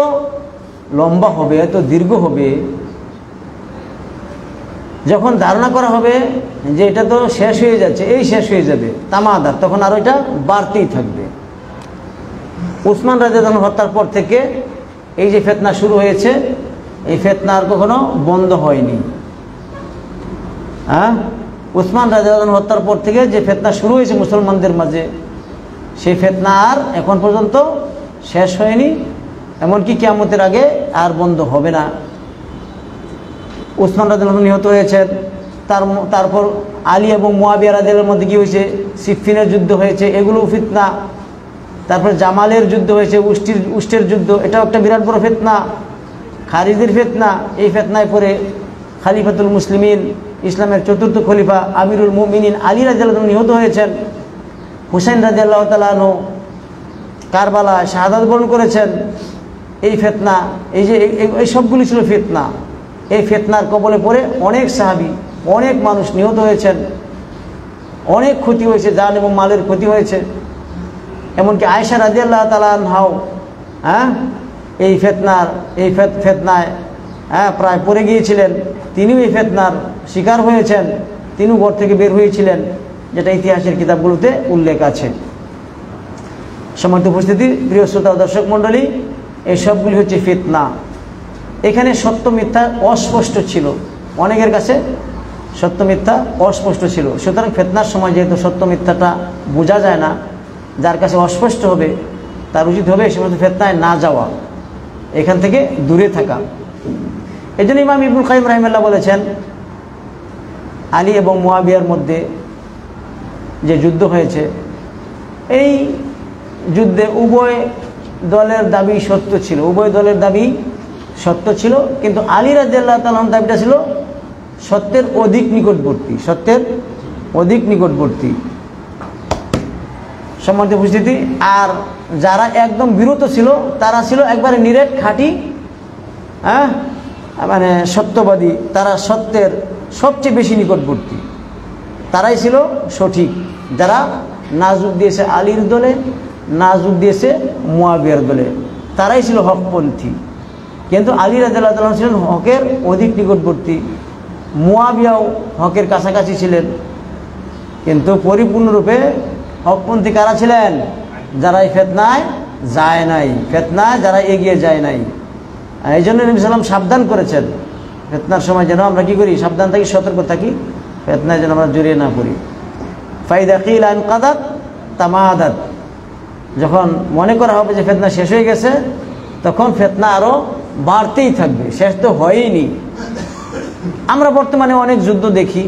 লম্বা হবে, এত দীর্ঘ হবে, যখন ধারণা করা হবে যে এটা তো শেষ হয়ে যাচ্ছে, এই শেষ হয়ে যাবে, তামাদাত, তখন আর ওইটা বাড়তেই থাকবে। উসমান রাদিয়াল্লাহু আনহু হত্যার পর থেকে এই যে ফিতনা শুরু হয়েছে, এই ফিতনা আর কখনো বন্ধ হয়নি। উসমান রাদিয়াল্লাহু আনহু হত্যার পর থেকে যে ফিতনা শুরু হয়েছে মুসলমানদের মাঝে, সেই ফিতনা আর এখন পর্যন্ত শেষ হয়নি, এমনকি কিয়ামতের আগে আর বন্ধ হবে না। উসমান রাদিয়াল্লাহু আনহু নিহত হয়েছেন, তারপর আলী এবং মুয়াবিয়া রাদিয়াল্লাহু আনহুর মধ্যে কী হয়েছে, সিফফিনের যুদ্ধ হয়েছে, এগুলোও ফিতনা। তারপর জামালের যুদ্ধ হয়েছে, উষ্টের যুদ্ধ, এটাও একটা বিরাট বড় ফিতনা, খারিজের ফিতনা। এই ফিতনায় পরে খালিফাতুল মুসলিমিন, ইসলামের চতুর্থ খলিফা আমিরুল মুমিনিন আলী রাদিয়াল্লাহু আনহু নিহত হয়েছেন। হুসাইন রাদিয়াল্লাহু তাআলা আনহু কারবালা শাহাদাত বরণ করেছেন। এই ফিতনা, এই যে এই সবগুলি ছিল ফিতনা। এই ফিতনার কবলে পড়ে অনেক সাহাবী, অনেক মানুষ নিহত হয়েছেন, অনেক ক্ষতি হয়েছে, জান এবং মালের ক্ষতি হয়েছে। এমনকি আয়েশা রাদিয়াল্লাহু তাআলা আনহাও এই ফিতনায় প্রায় পড়ে গিয়েছিলেন। তিনিও এই ফিতনার শিকার হয়েছেন, তিনিও ঘর থেকে বের হয়েছিলেন, যেটা ইতিহাসের কিতাবগুলোতে উল্লেখ আছে। সম্মানিত উপস্থিতি, প্রিয় শ্রোতা ও দর্শক মণ্ডলী, এই সবগুলি হচ্ছে ফিতনা। এখানে সত্য মিথ্যা অস্পষ্ট ছিল, অনেকের কাছে সত্য মিথ্যা অস্পষ্ট ছিল। সুতরাং ফিতনার সময় যেহেতু সত্য মিথ্যাটা বোঝা যায় না, যার কাছে অস্পষ্ট হবে তার উচিত হবে এই সমস্ত ফিতনায় না যাওয়া, এখান থেকে দূরে থাকা। এই জন্য ইমাম ইবনুল কাইয়িম রাহিমাহুল্লাহ বলেছেন, আলী এবং মুয়াবিয়ার মধ্যে যে যুদ্ধ হয়েছে, এই যুদ্ধে উভয় দলের দাবি সত্য ছিল, উভয় দলের দাবি সত্য ছিল, কিন্তু আলী রাদিয়াল্লাহু তাআলা আনহুর দাবিটা ছিল সত্যের অধিক নিকটবর্তী, সত্যের অধিক নিকটবর্তী। সম্মানিত উপস্থিতি, আর যারা একদম বিরত ছিল তারা ছিল একবারে নিরেট খাঁটি মানে সত্যবাদী, তারা সত্যের সবচেয়ে বেশি নিকটবর্তী, তারাই ছিল সঠিক। যারা না যোগ দিয়েছে আলীর দলে, না যোগ দিয়েছে মুয়াবিয়ার দলে, তারাই ছিল হকপন্থী। কিন্তু আলী রাদিয়াল্লাহু তাআলা ছিলেন হকের অধিক নিকটবর্তী, মুয়াবিয়াও হকের কাছাকাছি ছিলেন, কিন্তু পরিপূর্ণরূপে হকপন্থী কারা ছিলেন? যারা এই ফিতনায় যায় নাই, ফিতনায় যারা এগিয়ে যায় নাই। এই জন্য নবী সাল্লাল্লাহু আলাইহি ওয়াসাল্লাম সাবধান করেছেন, ফিতনার সময় যেন আমরা কী করি, সাবধান থাকি, সতর্ক থাকি, ফিতনায় যেন আমরা জড়িয়ে না পড়ি। ফাইদা কিল আনকাদাত তামাদাত, যখন মনে করা হবে যে ফিতনা শেষ হয়ে গেছে, তখন ফিতনা আরও বাড়তেই থাকবে, শেষ তো হয়ইনি। আমরা বর্তমানে অনেক যুদ্ধ দেখি,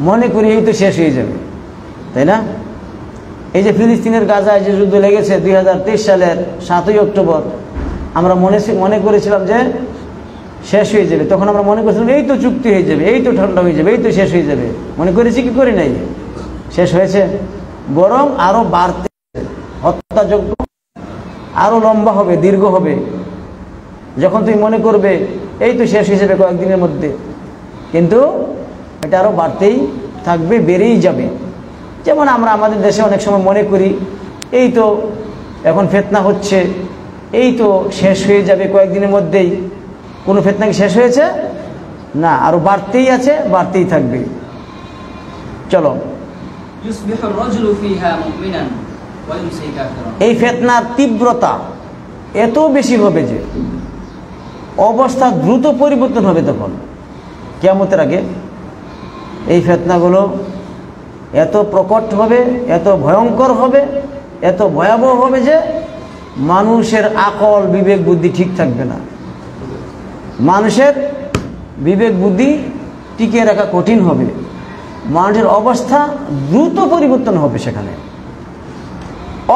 মনে করি এই তো শেষ হয়ে যাবে, তাই না? এই যে ফিলিস্তিনের গাজায় যে যুদ্ধ লেগেছে 2023 সালের 7ই অক্টোবর, আমরা মনে করেছিলাম যে শেষ হয়ে যাবে। তখন আমরা মনে করেছিলাম এই তো চুক্তি হয়ে যাবে, এই তো ঠান্ডা হয়ে যাবে, এই তো শেষ হয়ে যাবে। মনে করেছি কি করি নাই? শেষ হয়েছে, বরং আরও বাড়তে, হত্যাযজ্ঞ আরও লম্বা হবে, দীর্ঘ হবে। যখন তুমি মনে করবে এই তো শেষ হয়ে যাবে কয়েকদিনের মধ্যে, কিন্তু এটা আরও বাড়তেই থাকবে, বেড়েই যাবে। যেমন আমরা আমাদের দেশে অনেক সময় মনে করি এই তো এখন ফিতনা হচ্ছে, এই তো শেষ হয়ে যাবে কয়েকদিনের মধ্যেই। কোনো ফিতনা কি শেষ হয়েছে? না, আরও বাড়তেই আছে, বাড়তেই থাকবে। চলো, এই ফিতনার তীব্রতা এত বেশি হবে যে অবস্থা দ্রুত পরিবর্তন হবে। তখন কিয়ামতের আগে এই ফিতনাগুলো এত প্রকট হবে, এত ভয়ঙ্কর হবে, এত ভয়াবহ হবে যে মানুষের আকল, বিবেক, বুদ্ধি ঠিক থাকবে না। মানুষের বিবেক বুদ্ধি টিকিয়ে রাখা কঠিন হবে, মানুষের অবস্থা দ্রুত পরিবর্তন হবে। সেখানে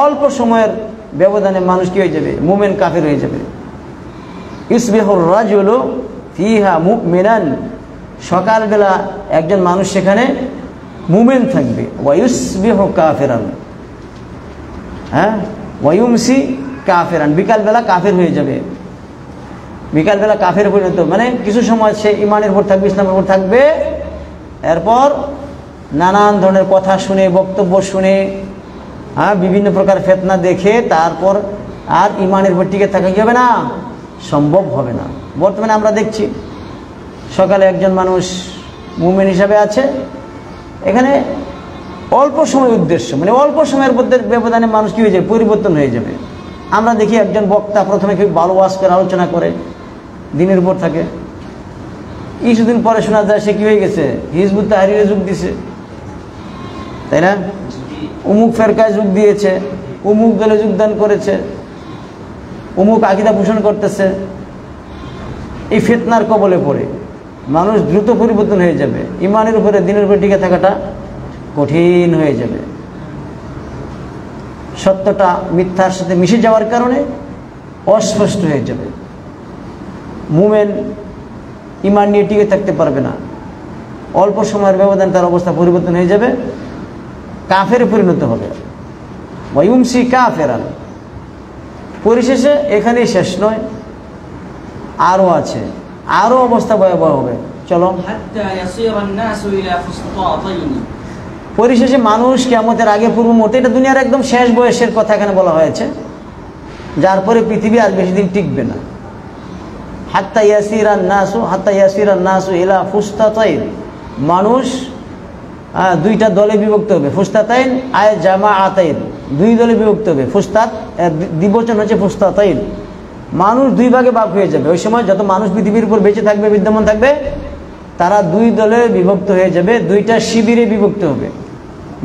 অল্প সময়ের ব্যবধানে মানুষ কি হয়ে যাবে? মুমিন কাফির হয়ে যাবে। ইসবিহুর রাজুলু ফিহা মুমিনান, সকালবেলা একজন মানুষ সেখানে মুমিন থাকবে, ওয়ায়ুসবিহু কাফিরান, ওয়ায়ুমসি কাফিরান, বিকালবেলা কাফির হয়ে যাবে। বিকালবেলা কাফের পরিণত, মানে কিছু সময় সে ইমানের উপর থাকবে, ইসলামের উপর থাকবে, এরপর নানান ধরনের কথা শুনে, বক্তব্য শুনে, বিভিন্ন প্রকার ফিতনা দেখে তারপর আর ইমানের উপর টিকে থাকা কি হবে না? সম্ভব হবে না। বর্তমানে আমরা দেখছি সকালে একজন মানুষ মুমিন হিসাবে আছে, এখানে অল্প সময় উদ্দেশ্য, মানে অল্প সময়ের ব্যবধানে মানুষ কী হয়ে যাবে? পরিবর্তন হয়ে যাবে। আমরা দেখি একজন বক্তা প্রথমে খুব ভালো ওয়াজ করে, আলোচনা করে, দিনের উপর থাকে, কিছুদিন পরে শোনা যায় সে কী হয়ে গেছে? হিজবুত তাহরীরে যোগ দিছে, তাই না? অমুক ফেরকায় যোগ দিয়েছে, অমুক দলে যোগদান করেছে, অমুক আকীদা পোষণ করতেছে। এই ফিতনার কবলে পড়ে মানুষ দ্রুত পরিবর্তন হয়ে যাবে, ইমানের উপরে দিনের উপরে টিকে থাকাটা কঠিন হয়ে যাবে। সত্যটা মিথ্যার সাথে মিশে যাওয়ার কারণে অস্পষ্ট হয়ে যাবে। মুমিন ইমান নিয়ে টিকে থাকতে পারবে না, অল্প সময়ের ব্যবধানে তার অবস্থা পরিবর্তন হয়ে যাবে, কাফেরে পরিণত হবে। ওয়ায়ুমসি কাফেরান। পরিশেষে এখানেই শেষ নয়, আরও আছে, আরও অবস্থা ভয়াবহ হবে। চলো, পরিশেষে মানুষ কিয়ামতের আগে পূর্ব মুহূর্তে, এটা দুনিয়ার একদম শেষ বয়সের কথা এখানে বলা হয়েছে, যার পরে পৃথিবী আর বেশি দিন টিকবে না। হাত্তা ইয়াসিরান নাসু ইলা ফুস্তাতাইন। মানুষ দুইটা দলে বিভক্ত হবে। ফুস্তাতাইন আয় জামাআতাইন, দুই দলে বিভক্ত হবে। ফুস্তাত দ্বিবচন হচ্ছে ফুস্তাতাইন। মানুষ দুই ভাগে ভাগ হয়ে যাবে। ওই সময় যত মানুষ পৃথিবীর উপর বেঁচে থাকবে, বিদ্যমান থাকবে, তারা দুই দলে বিভক্ত হয়ে যাবে, দুইটা শিবিরে বিভক্ত হবে।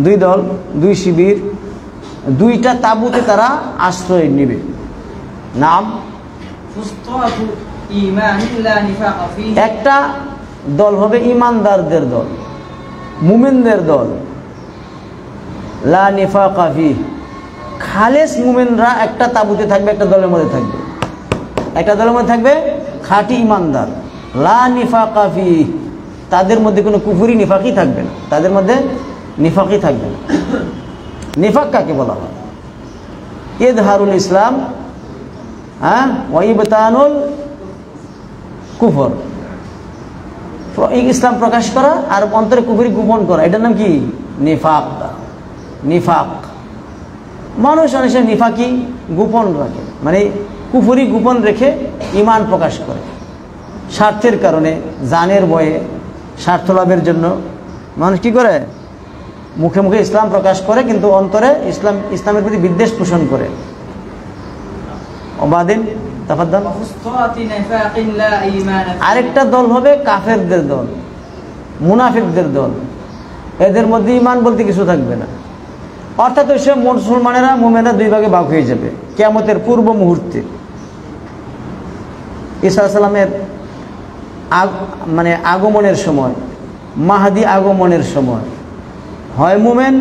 দুই দল, দুই শিবির, দুইটা তাঁবুতে তারা আশ্রয় নেবে। নাম একটা দল হবে ইমানদারদের দল, মুমিনদের দল, লা নিফাকা ফি, খালেস মুমিনরা একটা তাঁবুতে থাকবে, একটা দলের মধ্যে থাকবে, একটা দলের মধ্যে থাকবে খাঁটি ইমানদার, লা নিফাকা ফি, তাদের মধ্যে কোনো কুফরি নিফাকি থাকবে না, তাদের মধ্যে নিফাকি থাকবে না। নিফাক কাকে বলা হয়? ইযহারুল ইসলাম ওয়া ইবতানুল কুফর। ইসলাম প্রকাশ করা আর অন্তরে কুফরি গোপন করা, এটার নাম কি? নিফাক। নিফাক মানুষ অনেক নিফাকি গোপন রাখে, মানে কুফরি গোপন রেখে ইমান প্রকাশ করে স্বার্থের কারণে, জানের ভয়ে, স্বার্থ লাভের জন্য মানুষ কি করে? মুখে মুখে ইসলাম প্রকাশ করে, কিন্তু অন্তরে ইসলামের প্রতি বিদ্বেষ পোষণ করে। ওবাদিন তাফাদ্দাল। আরেকটা দল হবে কাফেরদের দল, মুনাফিকদের দল। এদের মধ্যে ইমান বলতে কিছু থাকবে না, অর্থাৎ ওই সব মুসলমানেরা, মুমিনরা দুই ভাগে ভাগ হয়ে যাবে কিয়ামতের পূর্ব মুহূর্তে। ঈসা আলাইহিস সালামের মানে আগমনের সময়, মাহদি আগমনের সময়, হয় মুমিন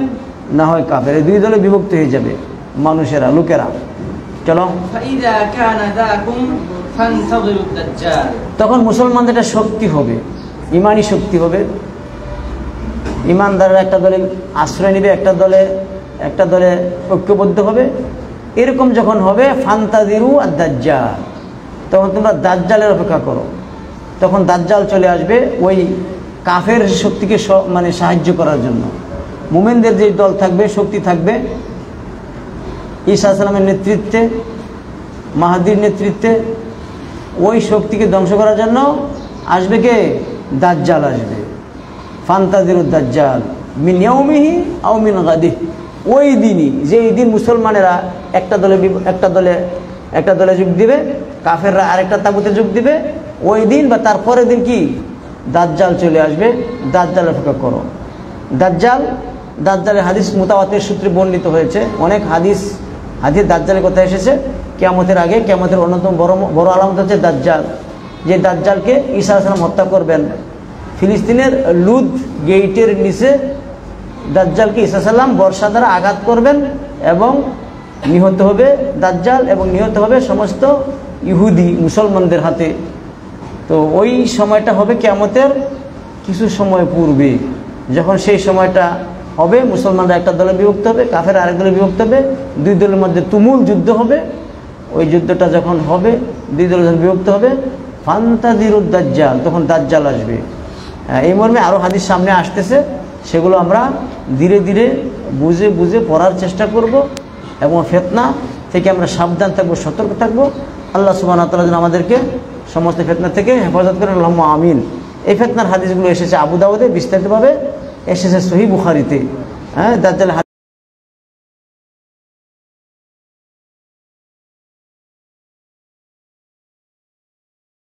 না হয় কাফের, এই দুই দলে বিভক্ত হয়ে যাবে মানুষেরা, লোকেরা। চলো, তখন মুসলমানদের একটা শক্তি হবে, ইমানি শক্তি হবে। ইমানদাররা একটা দলে আশ্রয় নেবে, একটা দলে ঐক্যবদ্ধ হবে। এরকম যখন হবে, ফান্তাজিরু আদ-দাজ্জাল, তখন তোমরা দাজ্জালের অপেক্ষা করো। তখন দাজ্জাল চলে আসবে ওই কাফের শক্তিকে মানে সাহায্য করার জন্য। মুমিনদের যে দল থাকবে, শক্তি থাকবে, ঈসা আলাইহিস সালামের নেতৃত্বে, মাহদির নেতৃত্বে, ওই শক্তিকে ধ্বংস করার জন্য আসবে কে? দাজ্জাল আসবে। ফান্তাজিরুদ দাজ্জাল মিন ইয়াউমিহি আও মিন গাদিহি, ওই দিনই, যেই দিন মুসলমানেরা একটা দলে যোগ দিবে, কাফেররা আরেকটা তাগুতে যোগ দিবে, ওই দিন বা তারপরের দিন কি? দাজ্জাল চলে আসবে। দাজ্জালের অপেক্ষা করো। দাজ্জালের হাদিস মুতাওয়াতির সূত্রে বর্ণিত হয়েছে, অনেক হাদিস দাজ্জালের কথা এসেছে। কিয়ামতের আগে, কিয়ামতের অন্যতম বড় আলামত হচ্ছে দাজ্জাল, যে দাজ্জালকে ঈসা আলাইহিস সালাম হত্যা করবেন। ফিলিস্তিনের লুদ গেইটের নিচে দাজ্জালকে ঈসা আলাইহিস সালাম বর্ষা দ্বারা আঘাত করবেন এবং নিহত হবে দাজ্জাল, এবং নিহত হবে সমস্ত ইহুদি মুসলমানদের হাতে। তো ওই সময়টা হবে কিয়ামতের কিছু সময় পূর্বে। যখন সেই সময়টা হবে, মুসলমানরা একটা দলে বিভক্ত হবে, কাফের আরেক দলে বিভক্ত হবে, দুই দলের মধ্যে তুমুল যুদ্ধ হবে। ওই যুদ্ধটা যখন হবে, দুই দল যখন বিভক্ত হবে, ফান্তাজিরুদ দাজ্জাল, তখন দাজ্জাল আসবে। এই মর্মে আরও হাদিস সামনে আসতেছে, সেগুলো আমরা ধীরে ধীরে বুঝে বুঝে পড়ার চেষ্টা করব, এবং ফিতনা থেকে আমরা সাবধান থাকবো, সতর্ক থাকবো। আল্লাহ সুবহানাহু ওয়া তাআলা যেন আমাদেরকে সমস্ত ফিতনা থেকে হেফাজত করেন, আল্লাহুম্মা আমিন। এই ফিতনার হাদিসগুলো এসেছে আবু দাউদে বিস্তারিতভাবে, এসেছে সহিহ বুখারীতে। দাজ্জাল